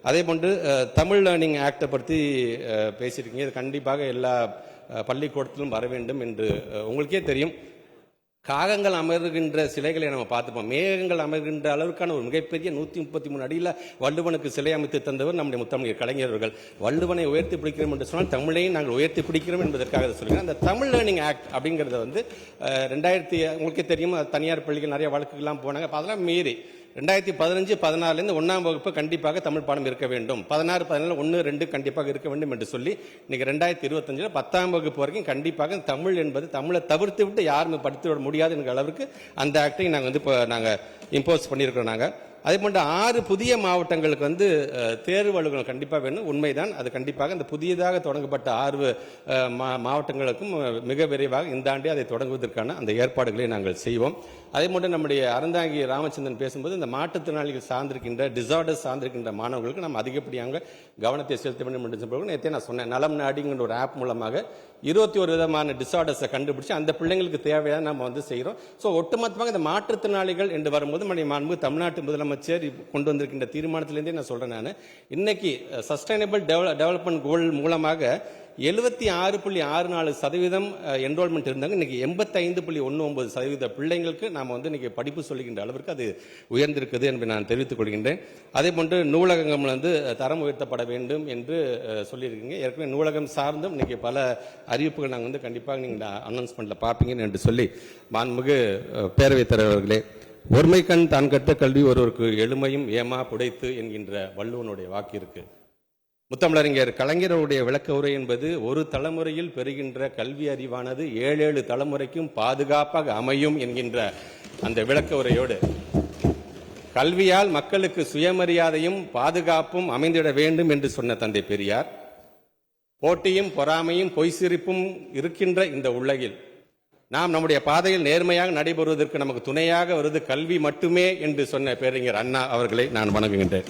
அதே போன்று தமிழ் லேர்னிங் ஆக்டை பற்றி பேசியிருக்கீங்க. இது கண்டிப்பாக எல்லா பள்ளிக்கூடத்திலும் வர வேண்டும் என்று உங்களுக்கே தெரியும். காகங்கள் அமர்கின்ற சிலைகளை நம்ம பார்த்துப்போம். மேகங்கள் அமர்கின்ற அளவுக்கான ஒரு மிகப்பெரிய 133 அடியில் வள்ளுவனுக்கு சிலை அமைத்து தந்தவர் நம்முடைய முத்தமிழ் கலைஞர்கள். வள்ளுவனை உயர்த்தி பிடிக்கிறோம் என்று சொன்னால் தமிழையும் நாங்கள் உயர்த்தி பிடிக்கிறோம் என்பதற்காக சொல்லுங்கள். அந்த தமிழ் லேர்னிங் ஆக்ட் அப்படிங்கிறத வந்து 2000 உங்களுக்கே தெரியும், தனியார் பள்ளிகள் நிறைய வழக்குகள்லாம் போனாங்க. அதெல்லாம் மீறி 2015, 14 1ஆம் வகுப்பு கண்டிப்பாக தமிழ் பாடம் இருக்க வேண்டும், 16, 17, 1, 2 கண்டிப்பாக இருக்க வேண்டும் என்று சொல்லி இன்னைக்கு 2025 10ஆம் வகுப்பு வரைக்கும் கண்டிப்பாக தமிழ் என்பது தமிழை தவிர்த்து விட்டு யாருமே படித்து விட முடியாது என்கிற அளவுக்கு அந்த ஆக்டை நாங்கள் வந்து இப்போ நாங்கள் இம்போஸ் பண்ணியிருக்கிறோம். நாங்கள் அதே போன்று 6 புதிய மாவட்டங்களுக்கு வந்து தேர்வு அலுவலகம் கண்டிப்பாக வேணும். உண்மைதான், அது கண்டிப்பாக இந்த புதியதாக தொடங்கப்பட்ட 6 மாவட்டங்களுக்கும் மிக விரைவாக இந்த ஆண்டே அதை தொடங்குவதற்கான அந்த ஏற்பாடுகளை நாங்கள் செய்வோம். அதே போன்று நம்முடைய அறந்தாங்கி ராமச்சந்திரன் பேசும்போது இந்த மாற்றுத்திறனாளிகள் சார்ந்திருக்கின்ற டிசார்டர்ஸ் சார்ந்திருக்கின்ற மாணவர்களுக்கு நம்ம அதிகப்படியாக கவனத்தை செலுத்த வேண்டும் என்று சொல்லுவோம். நேற்றே நான் சொன்னேன், நலம் நாடிங்கிற ஒரு ஆப் மூலமாக 21 விதமான டிசார்டர்ஸை கண்டுபிடிச்சு அந்த பிள்ளைங்களுக்கு தேவையான நம்ம வந்து செய்கிறோம். ஸோ ஒட்டுமொத்தமாக இந்த மாற்றுத்திறனாளிகள் என்று வரும்போது நம்முடைய மாண்பு தமிழ்நாட்டு முதலமைச்சர் கொண்டு வந்திருக்கின்ற தீர்மானத்திலேருந்தே நான் சொல்றேன். நான் இன்னைக்கு சஸ்டைனபிள் டெவலப்மெண்ட் கோல் மூலமாக 76.64% என்ரோல்மெண்ட் இருந்தாங்க. இன்னைக்கு 85.19% பிள்ளைங்களுக்கு நாம் வந்து இன்னைக்கு படிப்பு சொல்லுகின்ற அளவிற்கு அது உயர்ந்திருக்குது என்று நான் தெரிவித்துக் கொள்கின்றேன். அதே போன்று நூலகங்கள் வந்து தரம் உயர்த்தப்பட வேண்டும் என்று சொல்லியிருக்கீங்க. ஏற்கனவே நூலகம் சார்ந்தும் இன்னைக்கு பல அறிவிப்புகள் நாங்கள் வந்து கண்டிப்பாக நீங்கள் அனௌன்ஸ்மெண்ட்ல பார்ப்பீங்க என்று சொல்லி மாண்புமிகு பேரவைத் தலைவர்களே, ஒருமை கண் தான் கட்ட கல்வி ஒருவருக்கு எளிமையும் ஏமா புடைத்து என்கின்ற வள்ளுவனுடைய வாக்கு இருக்கு. முத்தமிழறிஞர் கலைஞருடைய விளக்க உரை என்பது ஒரு தலைமுறையில் பெறுகின்ற கல்வி அறிவானது 7 தலைமுறைக்கும் பாதுகாப்பாக அமையும் என்கின்ற அந்த விளக்க உரையோடு கல்வியால் மக்களுக்கு சுயமரியாதையும் பாதுகாப்பும் அமைந்திட வேண்டும் என்று சொன்ன தந்தை பெரியார், போட்டியும் பொறாமையும் பொய் சிரிப்பும் இருக்கின்ற இந்த உலகில் நாம் நம்முடைய பாதையில் நேர்மையாக நடைபெறுவதற்கு நமக்கு துணையாக வருவது கல்வி மட்டுமே என்று சொன்ன பேரறிஞர் அண்ணா அவர்களை நான் வணங்குகின்றேன்.